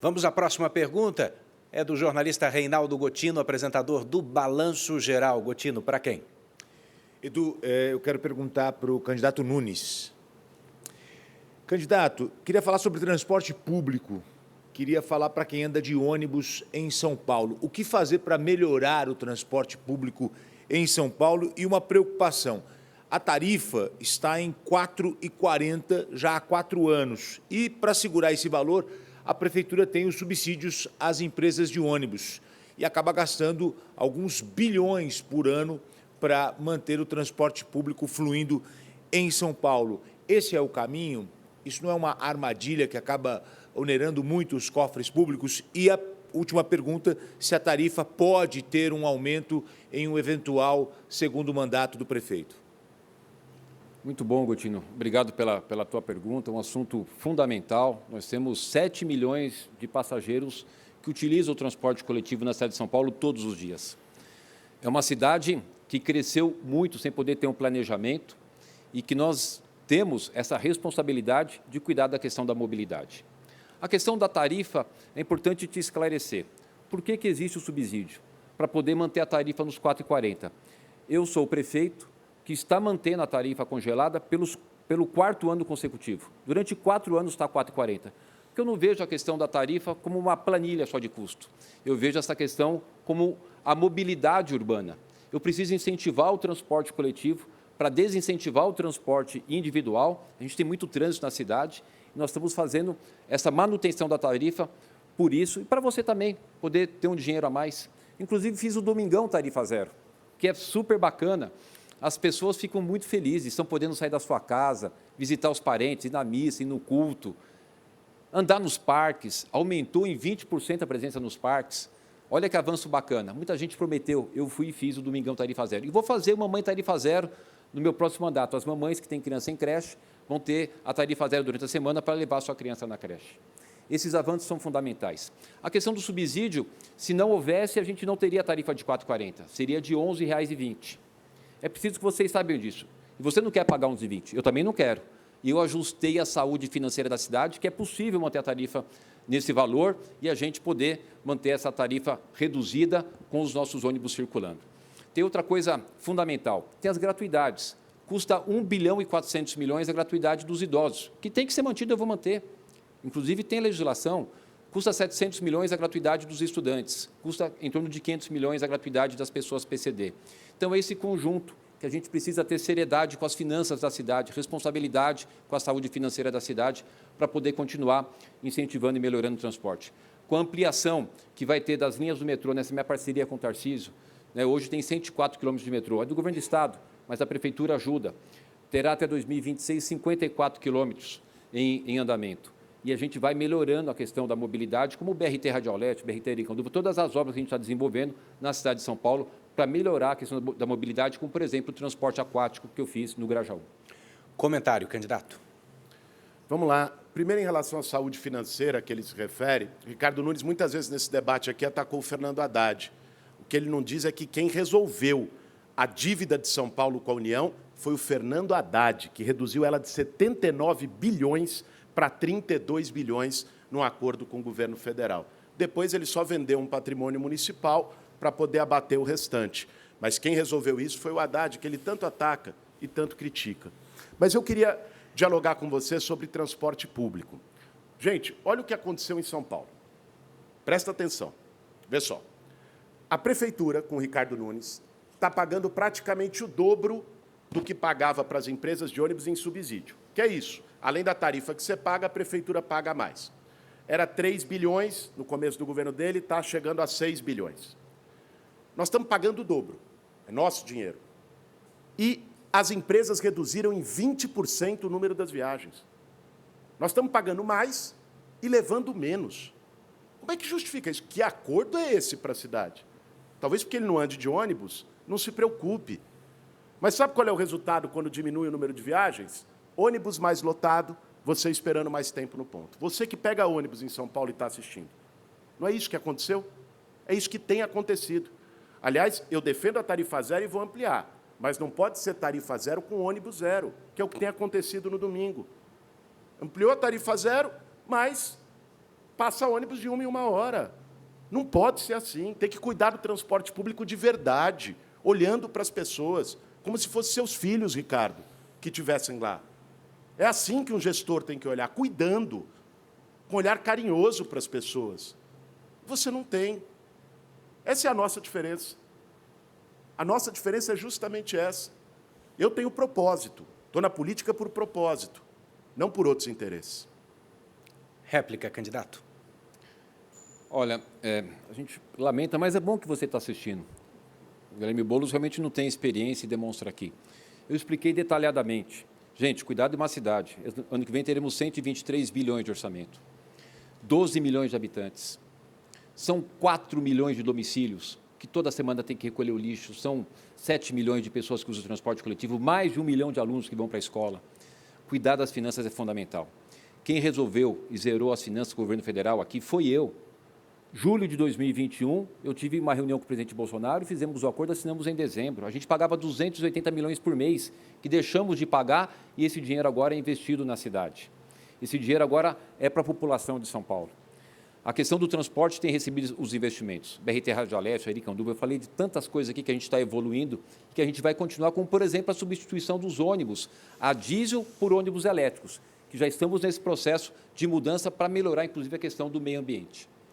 Vamos à próxima pergunta. É do jornalista Reinaldo Gotino, apresentador do Balanço Geral. Gotino, para quem? Edu, eu quero perguntar para o candidato Nunes. Candidato, queria falar sobre transporte público. Queria falar para quem anda de ônibus em São Paulo. O que fazer para melhorar o transporte público em São Paulo? E uma preocupação. A tarifa está em R$ 4,40 já há 4 anos. E, para segurar esse valor, a Prefeitura tem os subsídios às empresas de ônibus e acaba gastando alguns bilhões por ano para manter o transporte público fluindo em São Paulo. Esse é o caminho? Isso não é uma armadilha que acaba onerando muito os cofres públicos? E a última pergunta, se a tarifa pode ter um aumento em um eventual segundo mandato do prefeito. Muito bom, Gotino. Obrigado pela tua pergunta. É um assunto fundamental. Nós temos 7 milhões de passageiros que utilizam o transporte coletivo na cidade de São Paulo todos os dias. É uma cidade que cresceu muito sem poder ter um planejamento e que nós temos essa responsabilidade de cuidar da questão da mobilidade. A questão da tarifa é importante te esclarecer. Por que existe o subsídio? Para poder manter a tarifa nos R$ 4,40. Eu sou o prefeito que está mantendo a tarifa congelada pelo 4º ano consecutivo. Durante 4 anos está R$ 4,40. Porque eu não vejo a questão da tarifa como uma planilha só de custo. Eu vejo essa questão como a mobilidade urbana. Eu preciso incentivar o transporte coletivo para desincentivar o transporte individual. A gente tem muito trânsito na cidade e nós estamos fazendo essa manutenção da tarifa por isso e para você também poder ter um dinheiro a mais. Inclusive, fiz o Domingão Tarifa Zero, que é super bacana. As pessoas ficam muito felizes, estão podendo sair da sua casa, visitar os parentes, ir na missa, ir no culto, andar nos parques, aumentou em 20% a presença nos parques. Olha que avanço bacana. Muita gente prometeu, eu fui e fiz o Domingão Tarifa Zero. E vou fazer o Mamãe Tarifa Zero no meu próximo mandato. As mamães que têm criança em creche vão ter a tarifa zero durante a semana para levar a sua criança na creche. Esses avanços são fundamentais. A questão do subsídio, se não houvesse, a gente não teria a tarifa de R$ 4,40, seria de R$ 11,20. É preciso que vocês saibam disso. E você não quer pagar R$ 11,20, eu também não quero. E eu ajustei a saúde financeira da cidade, que é possível manter a tarifa nesse valor e a gente poder manter essa tarifa reduzida com os nossos ônibus circulando. Tem outra coisa fundamental, tem as gratuidades. Custa 1 bilhão e 400 milhões a gratuidade dos idosos, que tem que ser mantido, eu vou manter. Inclusive, tem legislação, custa 700 milhões a gratuidade dos estudantes, custa em torno de 500 milhões a gratuidade das pessoas PCD. Então, é esse conjunto que a gente precisa ter seriedade com as finanças da cidade, responsabilidade com a saúde financeira da cidade, para poder continuar incentivando e melhorando o transporte. Com a ampliação que vai ter das linhas do metrô, nessa minha parceria com o Tarcísio, hoje tem 104 quilômetros de metrô, é do governo do Estado, mas a Prefeitura ajuda. Terá até 2026 54 quilômetros em andamento. E a gente vai melhorando a questão da mobilidade, como o BRT Radialete, o BRT Ericanduva, todas as obras que a gente está desenvolvendo na cidade de São Paulo, para melhorar a questão da mobilidade, como, por exemplo, o transporte aquático que eu fiz no Grajaú. Comentário, candidato. Vamos lá. Primeiro, em relação à saúde financeira que ele se refere, Ricardo Nunes, muitas vezes nesse debate aqui, atacou o Fernando Haddad. O que ele não diz é que quem resolveu a dívida de São Paulo com a União foi o Fernando Haddad, que reduziu ela de 79 bilhões para 32 bilhões no acordo com o governo federal. Depois, ele só vendeu um patrimônio municipal para poder abater o restante. Mas quem resolveu isso foi o Haddad, que ele tanto ataca e tanto critica. Mas eu queria dialogar com você sobre transporte público. Gente, olha o que aconteceu em São Paulo. Presta atenção. Vê só. A Prefeitura, com o Ricardo Nunes, está pagando praticamente o dobro do que pagava para as empresas de ônibus em subsídio. Que é isso? Além da tarifa que você paga, a Prefeitura paga mais. Era 3 bilhões no começo do governo dele, está chegando a 6 bilhões. Nós estamos pagando o dobro. É nosso dinheiro. E as empresas reduziram em 20% o número das viagens. Nós estamos pagando mais e levando menos. Como é que justifica isso? Que acordo é esse para a cidade? Talvez porque ele não ande de ônibus, não se preocupe. Mas sabe qual é o resultado quando diminui o número de viagens? Ônibus mais lotado, você esperando mais tempo no ponto. Você que pega ônibus em São Paulo e está assistindo. Não é isso que aconteceu? É isso que tem acontecido. Aliás, eu defendo a tarifa zero e vou ampliar, mas não pode ser tarifa zero com ônibus zero, que é o que tem acontecido no domingo. Ampliou a tarifa zero, mas passa ônibus de 1 em 1 hora. Não pode ser assim. Tem que cuidar do transporte público de verdade, olhando para as pessoas, como se fossem seus filhos, Ricardo, que estivessem lá. É assim que um gestor tem que olhar, cuidando, com um olhar carinhoso para as pessoas. Você não tem. Essa é a nossa diferença. A nossa diferença é justamente essa. Eu tenho propósito. Estou na política por propósito, não por outros interesses. Réplica, candidato. Olha, a gente lamenta, mas é bom que você está assistindo. O Guilherme Boulos realmente não tem experiência e demonstra aqui. Eu expliquei detalhadamente. Gente, cuidado de uma cidade. Ano que vem teremos 123 bilhões de orçamento. 12 milhões de habitantes. São 4 milhões de domicílios que toda semana tem que recolher o lixo. São 7 milhões de pessoas que usam o transporte coletivo, mais de 1 milhão de alunos que vão para a escola. Cuidar das finanças é fundamental. Quem resolveu e zerou as finanças do governo federal aqui foi eu. Julho de 2021, eu tive uma reunião com o presidente Bolsonaro, fizemos o acordo, assinamos em dezembro. A gente pagava 280 milhões por mês, que deixamos de pagar, e esse dinheiro agora é investido na cidade. Esse dinheiro agora é para a população de São Paulo. A questão do transporte tem recebido os investimentos. BRT Rádio Leste, Aricanduva, eu falei de tantas coisas aqui que a gente está evoluindo, que a gente vai continuar, como, por exemplo, a substituição dos ônibus a diesel por ônibus elétricos, que já estamos nesse processo de mudança para melhorar, inclusive, a questão do meio ambiente.